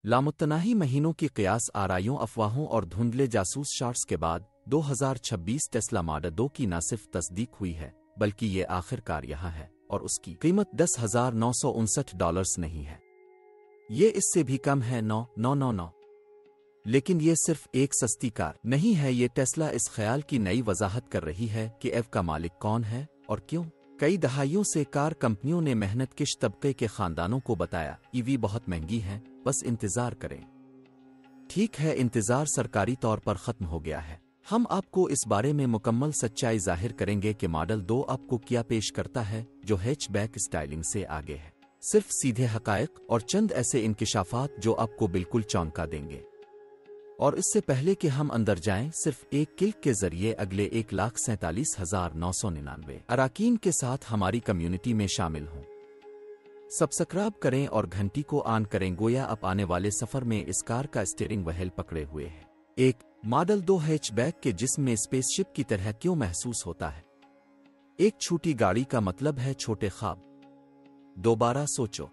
लामुत्तनाही महीनों की क़यास आराइयों अफवाहों और धुंधले जासूस शॉट्स के बाद 2026 टेस्ला मॉडल 2 की न सिर्फ तस्दीक हुई है बल्कि ये आखिरकार यहाँ है और उसकी कीमत $10,959 नहीं है। ये इससे भी कम है 9,999। लेकिन ये सिर्फ एक सस्ती कार नहीं है, ये टेस्ला इस ख्याल की नई वजाहत कर रही है कि एव का मालिक कौन है और क्यों। कई दहाइयों से कार कंपनियों ने मेहनत किश तबके के खानदानों को बताया ईवी बहुत महंगी है, बस इंतजार करें। ठीक है, इंतजार सरकारी तौर पर खत्म हो गया है। हम आपको इस बारे में मुकम्मल सच्चाई जाहिर करेंगे कि मॉडल 2 आपको क्या पेश करता है जो हैचबैक स्टाइलिंग से आगे है। सिर्फ सीधे हकायक और चंद ऐसे इंकिशाफात जो आपको बिल्कुल चौंका देंगे। और इससे पहले कि हम अंदर जाएं, सिर्फ एक क्लिक के जरिए अगले 1,47,999 अराकीन के साथ हमारी कम्युनिटी में शामिल हों। सब्सक्राइब करें और घंटी को ऑन करें, गोया आप आने वाले सफर में इस कार का स्टीयरिंग व्हील पकड़े हुए हैं। एक मॉडल 2 हैचबैक के जिस्म में स्पेसशिप की तरह क्यों महसूस होता है? एक छोटी गाड़ी का मतलब है छोटे ख्वाब। दोबारा सोचो,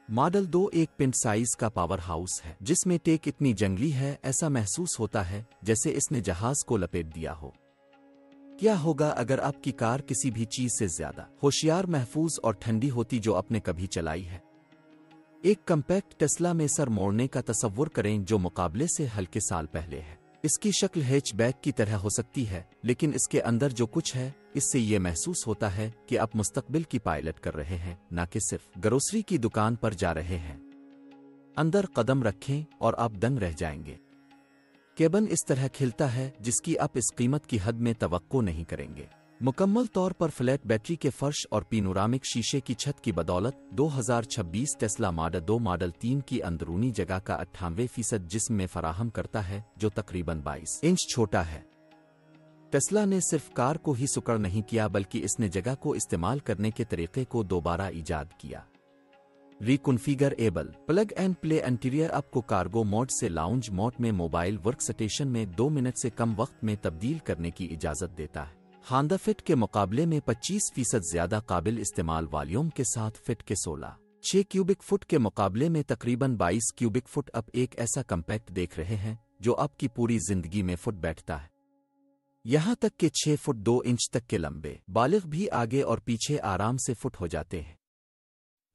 मॉडल 2 एक पिंड साइज का पावर हाउस है जिसमें टेक इतनी जंगली है, ऐसा महसूस होता है जैसे इसने जहाज को लपेट दिया हो। क्या होगा अगर आपकी कार किसी भी चीज से ज्यादा होशियार, महफूज और ठंडी होती जो आपने कभी चलाई है? एक कम्पैक्ट टेस्ला में सर मोड़ने का तसव्वुर करें जो मुकाबले से हल्के साल पहले है। इसकी शक्ल हैचबैक की तरह हो सकती है, लेकिन इसके अंदर जो कुछ है इससे ये महसूस होता है कि आप मुस्तकबिल की पायलट कर रहे हैं, न कि सिर्फ ग्रोसरी की दुकान पर जा रहे हैं। अंदर कदम रखें और आप दंग रह जाएंगे। केबन इस तरह खिलता है जिसकी आप इस कीमत की हद में तवक्को नहीं करेंगे। मुकम्मल तौर पर फ्लैट बैटरी के फर्श और पैनोरामिक शीशे की छत की बदौलत 2026 टेस्ला मॉडल 2 मॉडल 3 की अंदरूनी जगह का 98% जिस्म में फराहम करता है, जो तकरीबन 22 इंच छोटा है। टेस्ला ने सिर्फ कार को ही सुकड़ नहीं किया बल्कि इसने जगह को इस्तेमाल करने के तरीके को दोबारा ईजाद किया। रिकॉन्फिगरेबल प्लग एंड प्ले इंटीरियर आपको कार्गो मोड से लाउंज मोड में मोबाइल वर्कस्टेशन में 2 मिनट से कम वक्त में तब्दील करने की इजाजत देता है। होंडा फिट के मुकाबले में 25% ज्यादा काबिल इस्तेमाल वॉल्यूम के साथ फिट के 16.6 क्यूबिक फुट के मुकाबले में तकरीबन 22 क्यूबिक फुट अब एक ऐसा कम्पैक्ट देख रहे हैं जो आपकी पूरी जिंदगी में फुट बैठता है। यहां तक कि 6 फुट 2 इंच तक के लंबे बालिग भी आगे और पीछे आराम से फुट हो जाते हैं।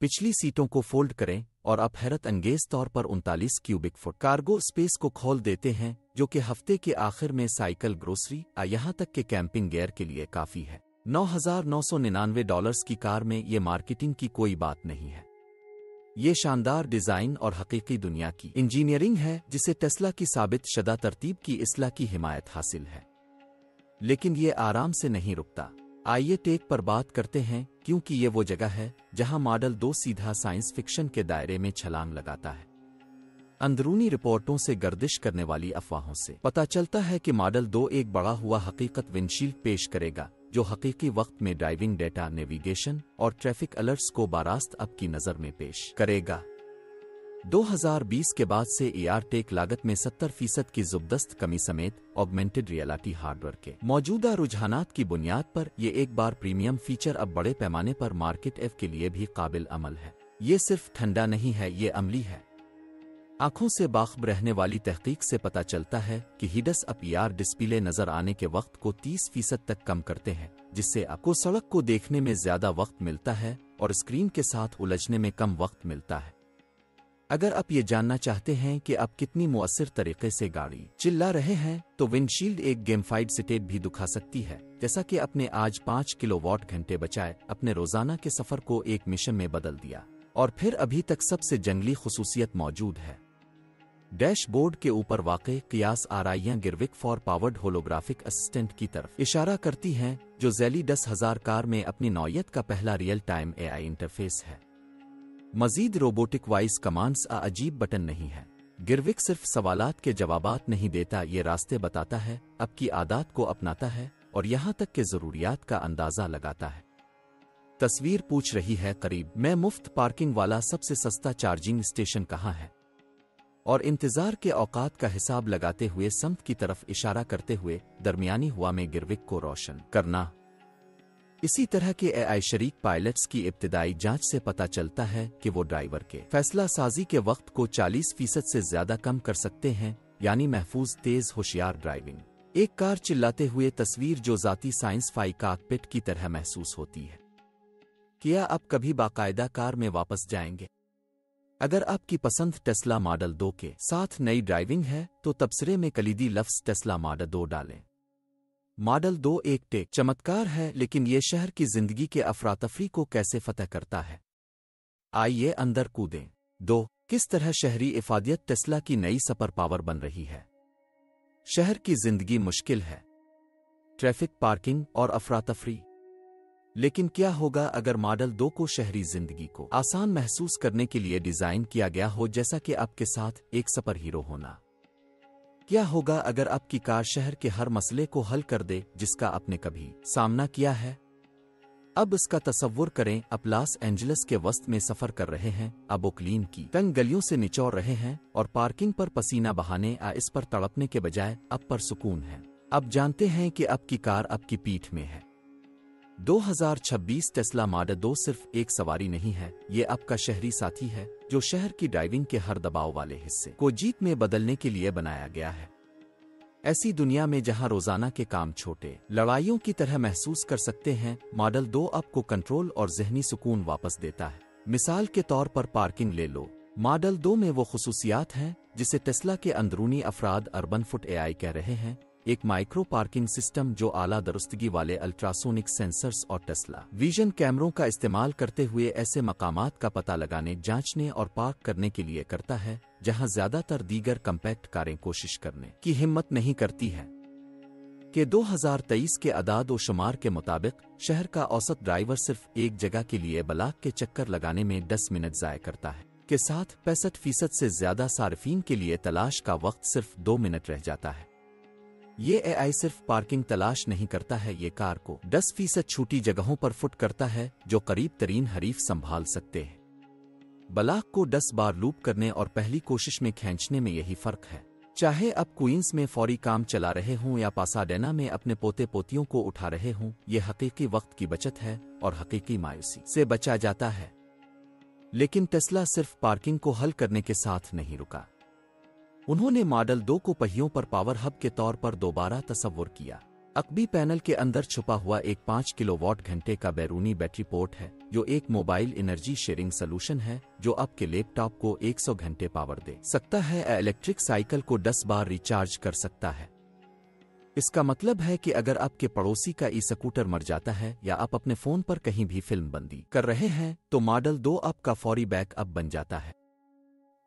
पिछली सीटों को फोल्ड करें और आप हैरत अंगेज तौर पर 39 क्यूबिक फुट कार्गो स्पेस को खोल देते हैं, जो कि हफ्ते के आखिर में साइकिल, ग्रोसरी यहां तक कि कैंपिंग गियर के लिए काफी है। $9,999 की कार में ये मार्केटिंग की कोई बात नहीं है। ये शानदार डिजाइन और हकीकी दुनिया की इंजीनियरिंग है जिसे टेस्ला की साबित शदा तरतीब की इस्लाह की हिमायत हासिल है। लेकिन ये आराम से नहीं रुकता। आइए टेक पर बात करते हैं, क्योंकि ये वो जगह है जहां मॉडल 2 सीधा साइंस फिक्शन के दायरे में छलांग लगाता है। अंदरूनी रिपोर्टों से गर्दिश करने वाली अफवाहों से पता चलता है कि मॉडल 2 एक बड़ा हुआ हकीकत विंडशील्ड पेश करेगा जो हकीकी वक्त में ड्राइविंग डेटा, नेविगेशन और ट्रैफिक अलर्ट्स को बारास्त आपकी नजर में पेश करेगा। 2020 के बाद से AR टेक लागत में 70% की ज़बरदस्त कमी समेत ऑगमेंटेड रियलिटी हार्डवेयर के मौजूदा रुझानात की बुनियाद पर यह एक बार प्रीमियम फीचर अब बड़े पैमाने पर मार्केट एफ के लिए भी काबिल अमल है। ये सिर्फ ठंडा नहीं है, ये अमली है। आंखों से बाखबर रहने वाली तहकीक से पता चलता है कि हिडस अप AR डिस्प्ले नजर आने के वक्त को 30% तक कम करते हैं, जिससे आपको सड़क को देखने में ज्यादा वक्त मिलता है और स्क्रीन के साथ उलझने में कम वक्त मिलता है। अगर आप ये जानना चाहते हैं कि आप कितनी मुअस्सिर तरीके से गाड़ी चिल्ला रहे हैं, तो विंडशील्ड एक गेमफाइड स्टेट भी दिखा सकती है, जैसा कि आपने आज 5 किलोवाट घंटे बचाए, अपने रोजाना के सफर को एक मिशन में बदल दिया। और फिर अभी तक सबसे जंगली खुसूसियत मौजूद है। डैशबोर्ड के ऊपर वाक़े क़ियास आराइयां गिरविक फॉर पावर्ड होलोग्राफिक असिस्टेंट की तरफ इशारा करती हैं, जो ज़ैली 10,000 कार में अपनी नौयत का पहला रियल टाइम AI इंटरफेस है। मजीद रोबोटिक वॉइस कमांड्स अजीब बटन नहीं है। गिरविक सिर्फ सवालात के जवाबात नहीं देता, ये रास्ते बताता है, आपकी आदत को अपनाता है और यहाँ तक के ज़रूरियात का अंदाज़ा लगाता है। तस्वीर पूछ रही है, करीब में मुफ्त पार्किंग वाला सबसे सस्ता चार्जिंग स्टेशन कहाँ है? और इंतजार के औकात का हिसाब लगाते हुए समत की तरफ इशारा करते हुए दरमियानी हुआ में गिरविक को रोशन करना। اسی طرح کے اے آئی شریک پائلٹس کی ابتدائی جانچ سے پتہ چلتا ہے کہ وہ ڈرائیور کے فیصلہ سازی کے وقت کو 40% سے زیادہ کم کر سکتے ہیں، یعنی محفوظ تیز ہوشیار ڈرائیونگ۔ ایک کار چلاتے ہوئے تصویر جو ذاتی سائنس فائی کاکپٹ کی طرح محسوس ہوتی ہے۔ کیا آپ کبھی باقاعدہ کار میں واپس جائیں گے؟ اگر آپ کی پسند ٹیسلا ماڈل 2 کے ساتھ نئی ڈرائیونگ ہے تو تبصرے میں کلیدی لفظ ٹیسلا ماڈل 2 ڈالیں۔ ماڈل 2 ایک ٹیک چمتکار ہے، لیکن یہ شہر کی زندگی کے افراتفری کو کیسے فتح کرتا ہے؟ آئیے اندر کودیں۔ 2. کس طرح شہری افادیت ٹیسلا کی نئی سپر پاور بن رہی ہے؟ شہر کی زندگی مشکل ہے، ٹریفک، پارکنگ اور افراتفری۔ لیکن کیا ہوگا اگر ماڈل 2 کو شہری زندگی کو آسان محسوس کرنے کے لیے ڈیزائن کیا گیا ہو، جیسا کہ آپ کے ساتھ ایک سپر ہیرو ہونا؟ کیا ہوگا اگر آپ کی کار شہر کے ہر مسئلے کو حل کر دے جس کا آپ نے کبھی سامنا کیا ہے؟ اب اس کا تصور کریں، آپ لاس اینجلس کے وسط میں سفر کر رہے ہیں، اب اوکلین کی تنگ گلیوں سے نچوڑ رہے ہیں اور پارکنگ پر پسینہ بہانے اس پر تڑپنے کے بجائے اب پر سکون ہے۔ اب جانتے ہیں کہ آپ کی کار آپ کی پیٹھ میں ہے۔ 2026 ٹیسلا ماڈل 2 صرف ایک سواری نہیں ہے، یہ آپ کا شہری ساتھی ہے جو شہر کی ڈرائیونگ کے ہر دباؤ والے حصے کو جیت میں بدلنے کے لیے بنایا گیا ہے۔ ایسی دنیا میں جہاں روزانہ کے کام چھوٹے لڑائیوں کی طرح محسوس کر سکتے ہیں، ماڈل 2 آپ کو کنٹرول اور ذہنی سکون واپس دیتا ہے۔ مثال کے طور پر پارکنگ لے لو۔ ماڈل 2 میں وہ خصوصیات ہیں جسے ٹیسلا کے اندرونی افراد اربن فٹ اے آئی کہہ رہے ہیں، ایک مائکرو پارکنگ سسٹم جو اعلیٰ درستگی والے الٹراسونک سینسرز اور ٹیسلا ویژن کیمروں کا استعمال کرتے ہوئے ایسے مقامات کا پتہ لگانے، جانچنے اور پارک کرنے کے لیے کرتا ہے جہاں زیادہ تر دیگر کمپیکٹ کاریں کوشش کرنے کی ہمت نہیں کرتی ہے۔ کہ 2023 کے اعداد و شمار کے مطابق شہر کا اوسط ڈرائیور صرف ایک جگہ کے لیے بلاک کے چکر لگانے میں 10 منٹ ضائع کرتا ہے، کے ساتھ 65% سے زیادہ صارفین کے لیے تلاش کا وقت صرف 2 منٹ رہ جاتا ہے۔ یہ اے آئی صرف پارکنگ تلاش نہیں کرتا ہے، یہ کار کو 10% چھوٹی جگہوں پر فٹ کرتا ہے جو قریب ترین حریف سنبھال سکتے ہیں۔ بلاک کو 10 بار لوپ کرنے اور پہلی کوشش میں کھینچنے میں یہی فرق ہے۔ چاہے اب کوئنس میں فوری کام چلا رہے ہوں یا پاساڈینا میں اپنے پوتے پوتیوں کو اٹھا رہے ہوں، یہ حقیقی وقت کی بچت ہے اور حقیقی مایوسی سے بچا جاتا ہے۔ لیکن ٹیسلا صرف پارکنگ کو حل کرنے کے ساتھ نہیں رکا۔ انہوں نے ماڈل 2 کو پہیوں پر پاور ہب کے طور پر دوبارہ تصور کیا۔ عقبی پینل کے اندر چھپا ہوا ایک 5 کلو واٹ گھنٹے کا بیرونی بیٹری پورٹ ہے جو ایک موبائل انرجی شیئرنگ سلوشن ہے جو آپ کے لیپ ٹاپ کو 100 گھنٹے پاور دے سکتا ہے، الیکٹرک سائیکل کو 10 بار ریچارج کر سکتا ہے۔ اس کا مطلب ہے کہ اگر آپ کے پڑوسی کا ای سکوٹر مر جاتا ہے یا آپ اپنے فون پر کہیں بھی فلم بندی کر رہے ہیں تو ماڈل 2 آپ کا فوری بیک اپ بن جاتا ہے۔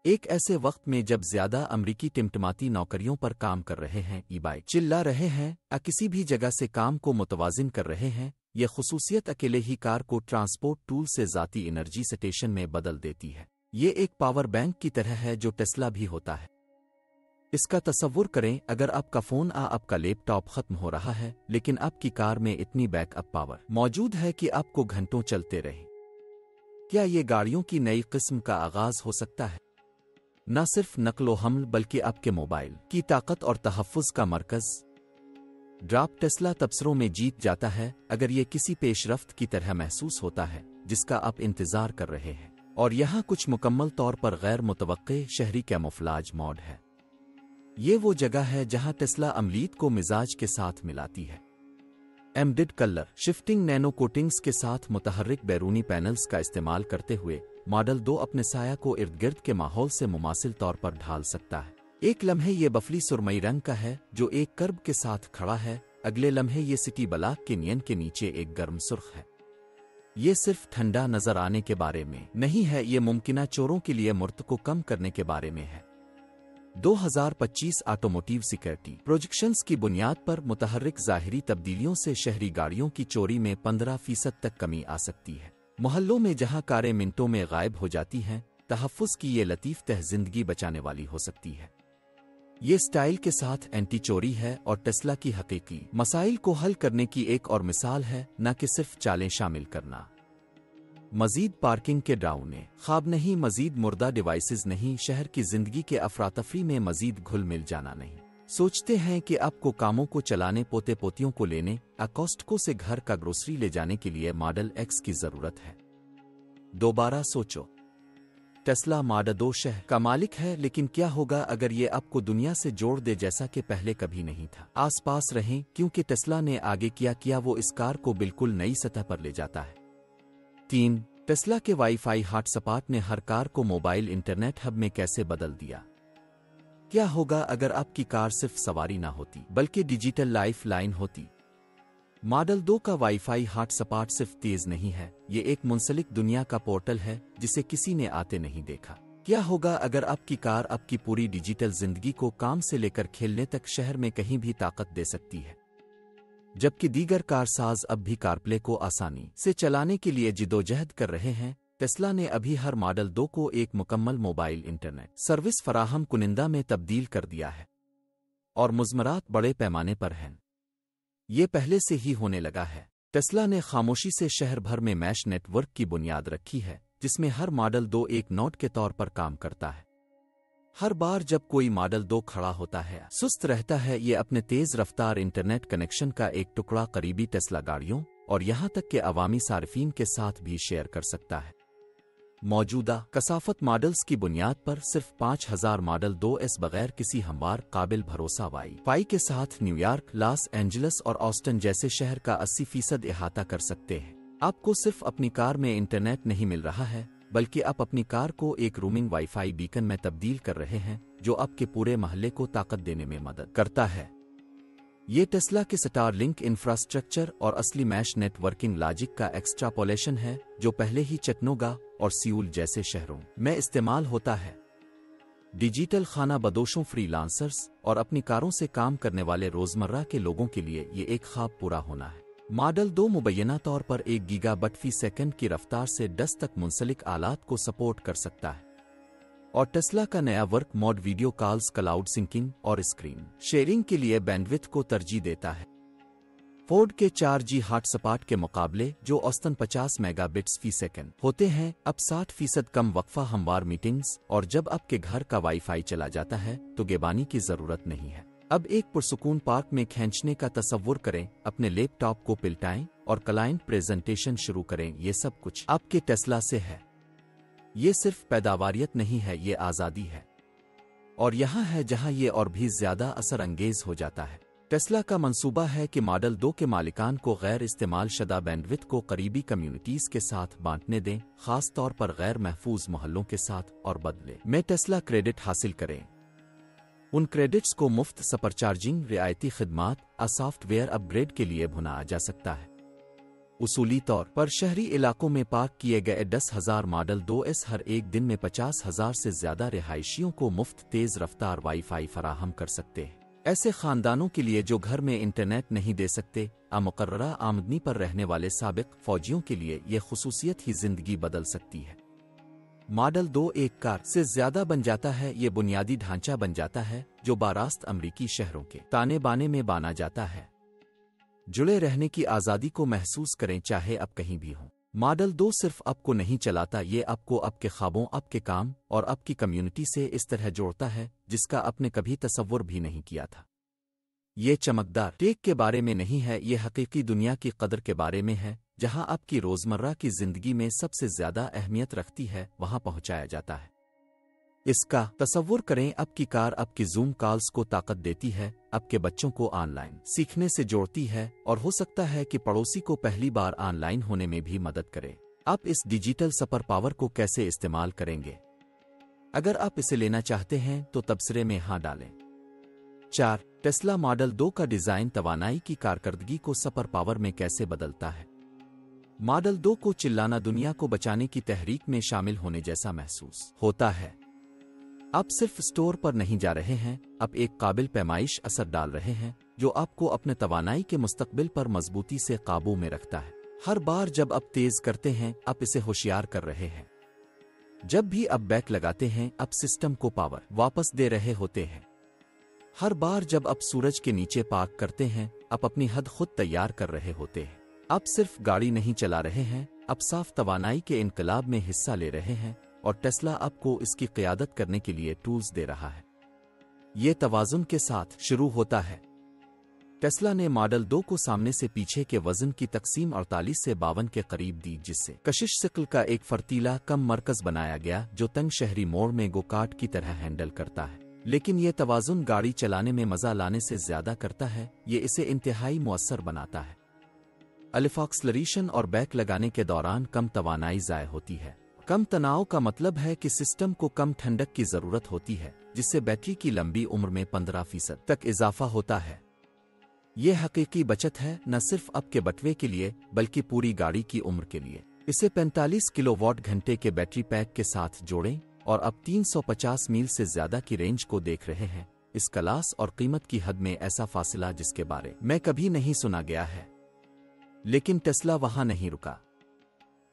ایک ایسے وقت میں جب زیادہ امریکی ٹمٹماتی نوکریوں پر کام کر رہے ہیں، ای بائک چلا رہے ہیں، کسی بھی جگہ سے کام کو متوازن کر رہے ہیں، یہ خصوصیت اکیلے ہی کار کو ٹرانسپورٹ ٹول سے ذاتی انرجی سٹیشن میں بدل دیتی ہے۔ یہ ایک پاور بینک کی طرح ہے جو ٹیسلا بھی ہوتا ہے۔ اس کا تصور کریں، اگر آپ کا فون آپ کا لیپ ٹاپ ختم ہو رہا ہے لیکن آپ کی کار میں اتنی بیک اپ پاور موجود ہے کہ آپ کو گھنٹوں چلتے رہے۔ کیا یہ گاڑیوں کی نئی قسم کا آغاز ہو سکتا ہے؟ نہ صرف نقل و حمل بلکہ آپ کے موبائل کی طاقت اور تحفظ کا مرکز۔ ڈراپ ٹیسلا تبصروں میں جیت جاتا ہے اگر یہ کسی پیش رفت کی طرح محسوس ہوتا ہے جس کا آپ انتظار کر رہے ہیں، اور یہاں کچھ مکمل طور پر غیر متوقع شہری کیموفلاج موڈ ہے۔ یہ وہ جگہ ہے جہاں ٹیسلا عملیت کو مزاج کے ساتھ ملاتی ہے۔ ایمبیڈ کلر شفٹنگ نینو کوٹنگز کے ساتھ متحرک بیرونی پینلز کا استعمال کرتے ہوئے ماڈل 2 اپنے سایہ کو ارد گرد کے ماحول سے مماثل طور پر ڈھال سکتا ہے۔ ایک لمحے یہ بفلی سرمئی رنگ کا ہے جو ایک کرب کے ساتھ کھڑا ہے، اگلے لمحے یہ سٹی بلاک کے نین کے نیچے ایک گرم سرخ ہے۔ یہ صرف ٹھنڈا نظر آنے کے بارے میں نہیں ہے، یہ ممکنہ چوروں کے لیے مرت کو کم کرنے کے بارے میں ہے۔ 2025 آٹوموٹیو سیکورٹی پروجیکشنز کی بنیاد پر متحرک ظاہری تبدیلیوں سے شہری گاڑیوں کی چوری میں 15% تک کمی آ سکتی ہے۔ محلوں میں جہاں کاریں منٹوں میں غائب ہو جاتی ہیں، تحفظ کی یہ لطیف تہ زندگی بچانے والی ہو سکتی ہے۔ یہ سٹائل کے ساتھ اینٹی چوری ہے اور ٹیسلا کی حقیقی مسائل کو حل کرنے کی ایک اور مثال ہے، نہ کہ صرف چالیں شامل کرنا۔ مزید پارکنگ کے ڈراؤنے خواب نہیں، مزید مردہ ڈیوائسز نہیں، شہر کی زندگی کے افراتفری میں مزید گھل مل جانا نہیں۔ सोचते हैं कि आपको कामों को चलाने, पोते पोतियों को लेने, कॉस्टको से घर का ग्रोसरी ले जाने के लिए मॉडल एक्स की जरूरत है। दोबारा सोचो, टेस्ला मॉडल 2 शहर का मालिक है, लेकिन क्या होगा अगर ये आपको दुनिया से जोड़ दे जैसा कि पहले कभी नहीं था। आसपास रहें, क्योंकि टेस्ला ने आगे किया वो इस कार को बिल्कुल नई सतह पर ले जाता है। 3. टेस्ला के वाईफाई हॉटस्पॉट ने हर कार को मोबाइल इंटरनेट हब में कैसे बदल दिया। क्या होगा अगर आपकी कार सिर्फ सवारी ना होती बल्कि डिजिटल लाइफ लाइन होती। मॉडल 2 का वाईफाई हॉटस्पॉट सिर्फ तेज नहीं है, ये एक मुंसलिक दुनिया का पोर्टल है जिसे किसी ने आते नहीं देखा। क्या होगा अगर आपकी कार आपकी पूरी डिजिटल जिंदगी को काम से लेकर खेलने तक शहर में कहीं भी ताकत दे सकती है, जबकि दीगर कारसाज अब भी कारप्ले को आसानी से चलाने के लिए जिदोजहद कर रहे हैं। टेस्ला ने अभी हर मॉडल 2 को एक मुकम्मल मोबाइल इंटरनेट सर्विस फराहम कुनिंदा में तब्दील कर दिया है, और मुज़मरात बड़े पैमाने पर हैं। ये पहले से ही होने लगा है। टेस्ला ने खामोशी से शहर भर में मैश नेटवर्क की बुनियाद रखी है, जिसमें हर मॉडल 2 एक नोड के तौर पर काम करता है। हर बार जब कोई मॉडल 2 खड़ा होता है, सुस्त रहता है, ये अपने तेज रफ्तार इंटरनेट कनेक्शन का एक टुकड़ा करीबी टेस्ला गाड़ियों और यहां तक के अवामी सार्फिन के साथ भी शेयर कर सकता है। मौजूदा कसाफत मॉडल्स की बुनियाद पर सिर्फ 5000 मॉडल 2S बगैर किसी हमवार काबिल भरोसा वाई-फाई के साथ न्यूयॉर्क, लॉस एंजल्स और ऑस्टन जैसे शहर का 80% अहाता कर सकते हैं। आपको सिर्फ अपनी कार में इंटरनेट नहीं मिल रहा है, बल्कि आप अपनी कार को एक रूमिंग वाईफाई बीकन में तब्दील कर रहे हैं, जो आपके पूरे मोहल्ले को ताकत देने में मदद करता है। ये टेस्ला के स्टारलिंक इंफ्रास्ट्रक्चर और असली मैश नेटवर्किंग लॉजिक का एक्सट्रापोलेशन है, जो पहले ही चटनोगा और सियूल जैसे शहरों में इस्तेमाल होता है। डिजिटल खाना बदोशों, फ्रीलांसर्स और अपनी कारों से काम करने वाले रोजमर्रा के लोगों के लिए ये एक ख्वाब पूरा होना है। मॉडल 2 मुबैना तौर पर 1 गीगाबाइट फी सेकंड की रफ्तार से 10 तक मुंसलिक आलात को सपोर्ट कर सकता है, और टेस्ला का नया work mode video calls, cloud syncing और स्क्रीन शेयरिंग के लिए बैंडविड्थ को तरजीह देता है। फोर्ड के 4G हॉटस्पॉट के मुकाबले, जो औसतन 50 मेगाबिट्स फी सेकंड होते हैं, अब 60% कम वक्फा हमवार मीटिंग्स, और जब आपके घर का वाईफाई चला जाता है तो गेबानी की जरूरत नहीं है। अब एक पुरसुकून पार्क में खींचने का तसव्वुर करें, अपने लैपटॉप को पिलटाएं और क्लाइंट प्रेजेंटेशन शुरू करें। ये सब कुछ आपके टेस्ला से है। ये सिर्फ पैदावारियत नहीं है, ये आज़ादी है। और यहाँ है जहाँ ये और भी ज्यादा असर अंगेज हो जाता है। टेस्ला का मंसूबा है कि मॉडल 2 के मालिकान को गैर इस्तेमाल शुदा बैंडविड्थ को करीबी कम्युनिटीज के साथ बांटने दें, खास तौर पर गैर महफूज मोहल्लों के साथ, और बदले में टेस्ला क्रेडिट हासिल करें। उन क्रेडिट्स को मुफ्त सुपरचार्जिंग, रियायती खिदमात और सॉफ्टवेयर अपग्रेड के लिए भुनाया जा सकता है। उसूली तौर पर शहरी इलाकों में पार्क किए गए 10,000 मॉडल 2S हर एक दिन में 50,000 से ज्यादा रिहायशियों को मुफ्त तेज रफ्तार वाईफाई फराहम कर सकते हैं। ऐसे खानदानों के लिए जो घर में इंटरनेट नहीं दे सकते, मुकर्ररा आमदनी पर रहने वाले साबिक फौजियों के लिए ये खुसूसियत ही जिंदगी बदल सकती है। मॉडल 2 एक कार से ज्यादा बन जाता है। ये बुनियादी ढांचा बन जाता है जो बारास्त अमरीकी शहरों के ताने बाने में बाना जाता है। जुड़े रहने की आज़ादी को महसूस करें, चाहे आप कहीं भी हों। मॉडल 2 सिर्फ आपको नहीं चलाता, ये आपको आपके ख्वाबों, आपके काम और आपकी कम्युनिटी से इस तरह जोड़ता है जिसका आपने कभी तसव्वुर भी नहीं किया था। ये चमकदार टेक के बारे में नहीं है, ये हकीकी दुनिया की कदर के बारे में है, जहां आपकी रोजमर्रा की जिंदगी में सबसे ज्यादा अहमियत रखती है, वहां पहुंचाया जाता है। इसका तसव्वुर करें, आपकी कार आपकी जूम कॉल्स को ताकत देती है, आपके बच्चों को ऑनलाइन सीखने से जोड़ती है, और हो सकता है कि पड़ोसी को पहली बार ऑनलाइन होने में भी मदद करे। आप इस डिजिटल सुपर पावर को कैसे इस्तेमाल करेंगे? अगर आप इसे लेना चाहते हैं तो तबसरे में हाँ डालें। 4. टेस्ला मॉडल 2 का डिजाइन तवानाई की कारकर्दगी को सुपर पावर में कैसे बदलता है? मॉडल 2 को चिल्लाना दुनिया को बचाने की तहरीक में शामिल होने जैसा महसूस होता है। आप सिर्फ स्टोर पर नहीं जा रहे हैं, आप एक काबिल पैमाइश असर डाल रहे हैं जो आपको अपने तवानाई के मुस्तकबिल पर मजबूती से काबू में रखता है। हर बार जब आप तेज करते हैं, आप इसे होशियार कर रहे हैं। जब भी आप बैक लगाते हैं, आप सिस्टम को पावर वापस दे रहे होते हैं। हर बार जब आप सूरज के नीचे पार्क करते हैं, आप अपनी हद खुद तैयार कर रहे होते हैं। आप सिर्फ गाड़ी नहीं चला रहे हैं, आप साफ तवानाई के इनकलाब में हिस्सा ले रहे हैं, और टेस्ला आपको इसकी क़यादत करने के लिए टूल्स दे रहा है। ये तवाज़ुन के साथ शुरू होता है। टेस्ला ने मॉडल 2 को सामने से पीछे के वजन की तकसीम 48 से 52 के करीब दी, जिससे कशिश सिकल का एक फर्तीला कम मरकज बनाया गया जो तंग शहरी मोड़ में गोकार्ट की तरह हैंडल करता है। लेकिन ये तवाज़ुन गाड़ी चलाने में मज़ा लाने से ज़्यादा करता है, ये इसे इंतहाई मुअस्सर बनाता है। एक्सेलरेशन और ब्रेक लगाने के दौरान कम तवानाई ज़ाय होती है। कम तनाव का मतलब है कि सिस्टम को कम ठंडक की ज़रूरत होती है, जिससे बैटरी की लंबी उम्र में 15% तक इजाफा होता है। ये हकीकी बचत है, न सिर्फ आपके बटवे के लिए बल्कि पूरी गाड़ी की उम्र के लिए। इसे 45 किलोवाट घंटे के बैटरी पैक के साथ जोड़ें और अब 350 मील से ज्यादा की रेंज को देख रहे हैं। इस क्लास और कीमत की हद में ऐसा फासला जिसके बारे में कभी नहीं सुना गया है। लेकिन टेस्ला वहां नहीं रुका।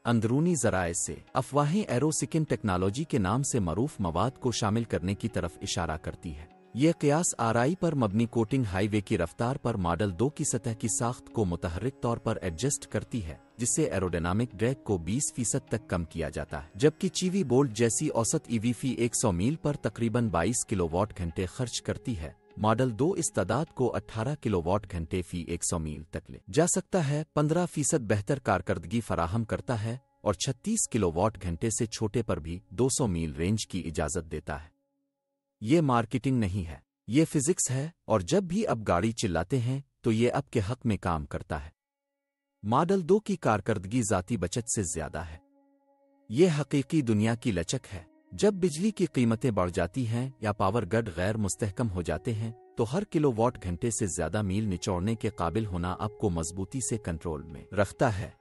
अंदरूनी जराए से अफवाहें एरोसिकिन टेक्नोलॉजी के नाम से मरूफ मवाद को शामिल करने की तरफ इशारा करती है। ये कयास आरआई पर मबनी कोटिंग हाईवे की रफ्तार पर मॉडल 2 की सतह की साख्त को मुतहर्रिक तौर पर एडजस्ट करती है, जिससे एरोडायनामिक ड्रैग को 20% तक कम किया जाता है, जबकि चीवी बोल्ट जैसी औसत ईवी फी 100 मील पर तकरीबन 22 किलोवाट घंटे खर्च करती है। मॉडल 2 इस तादाद को 18 किलोवाट घंटे फी 100 मील तक ले जा सकता है, 15% बेहतर कारकर्दगी फराहम करता है और 36 किलोवाट घंटे से छोटे पर भी 200 मील रेंज की इजाजत देता है। ये मार्केटिंग नहीं है, ये फिजिक्स है, और जब भी अब गाड़ी चिल्लाते हैं तो ये अब के हक में काम करता है। मॉडल 2 की कारकर्दगी ज़ाती बचत से ज्यादा है। ये हकीकी दुनिया की लचक है। जब बिजली की कीमतें बढ़ जाती हैं या पावर ग्रिड गैर मुस्तहकम हो जाते हैं तो हर किलोवाट घंटे से ज्यादा मील निचोड़ने के काबिल होना आपको मजबूती से कंट्रोल में रखता है।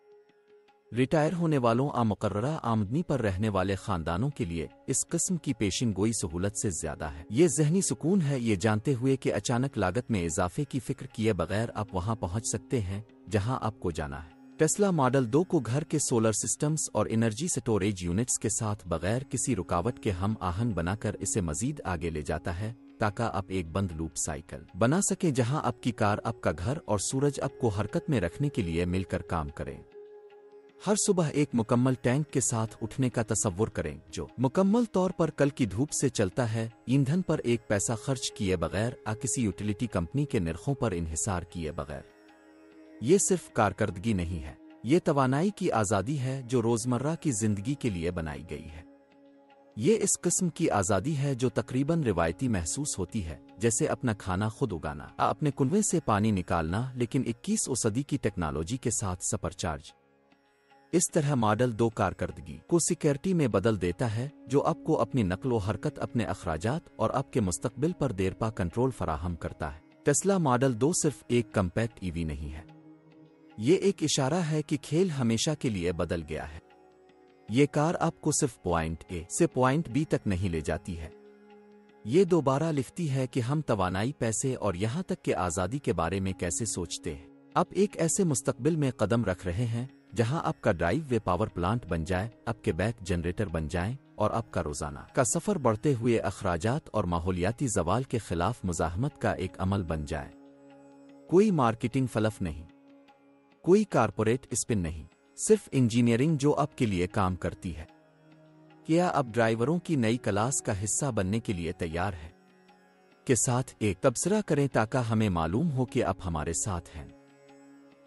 रिटायर होने वालों आ मुकर्ररा आमदनी पर रहने वाले खानदानों के लिए इस किस्म की पेशिन गोई सहूलत से ज्यादा है। ये जहनी सुकून है, ये जानते हुए कि अचानक लागत में इजाफे की फिक्र किए बगैर आप वहां पहुंच सकते हैं जहां आपको जाना है। टेस्ला मॉडल 2 को घर के सोलर सिस्टम्स और एनर्जी स्टोरेज यूनिट्स के साथ बगैर किसी रुकावट के हम आहंग बनाकर इसे मजीद आगे ले जाता है, ताकि आप एक बंद लूप साइकिल बना सकें जहां आपकी कार, आपका घर और सूरज आपको हरकत में रखने के लिए मिलकर काम करें। हर सुबह एक मुकम्मल टैंक के साथ उठने का तसव्वुर करें जो मुकम्मल तौर पर कल की धूप से चलता है, ईंधन पर एक पैसा खर्च किए बगैर या किसी यूटिलिटी कंपनी के निर्खों पर इन्हिसार किए बगैर। ये सिर्फ कारकर्दगी नहीं है, ये तवानाई की आज़ादी है जो रोज़मर्रा की जिंदगी के लिए बनाई गई है। ये इस किस्म की आज़ादी है जो तकरीबन रिवायती महसूस होती है, जैसे अपना खाना खुद उगाना, अपने कुएं से पानी निकालना, लेकिन 21वीं सदी की टेक्नोलॉजी के साथ सुपरचार्ज। इस तरह मॉडल 2 कारकर्दगी को सिक्योरिटी में बदल देता है, जो आपको अपनी नकलो हरकत, अपने अखराजात और आपके मुस्तकबिल पर देरपा कंट्रोल फराहम करता है। टेस्ला मॉडल 2 सिर्फ एक कम्पैक्ट ईवी नहीं है, ये एक इशारा है कि खेल हमेशा के लिए बदल गया है। ये कार आपको सिर्फ पॉइंट ए से पॉइंट बी तक नहीं ले जाती है, ये दोबारा लिखती है कि हम तवानाई, पैसे और यहां तक के आज़ादी के बारे में कैसे सोचते हैं। आप एक ऐसे मुस्तकबिल में कदम रख रहे हैं जहां आपका ड्राइव वे पावर प्लांट बन जाए, आपके बैक जनरेटर बन जाएं और आपका रोजाना का सफर बढ़ते हुए अखराजात और माहौलियाती जवाल के खिलाफ मुजाहमत का एक अमल बन जाए। कोई मार्केटिंग फलफ नहीं, कोई कारपोरेट स्पिन नहीं, सिर्फ इंजीनियरिंग जो आपके लिए काम करती है। क्या आप ड्राइवरों की नई क्लास का हिस्सा बनने के लिए तैयार हैं? के साथ एक तबसरा करें ताकि हमें मालूम हो कि आप हमारे साथ हैं।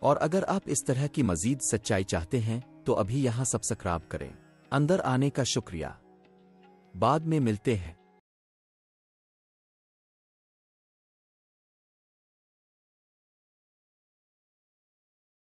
और अगर आप इस तरह की मजीद सच्चाई चाहते हैं तो अभी यहां सब्सक्राइब करें। अंदर आने का शुक्रिया, बाद में मिलते हैं।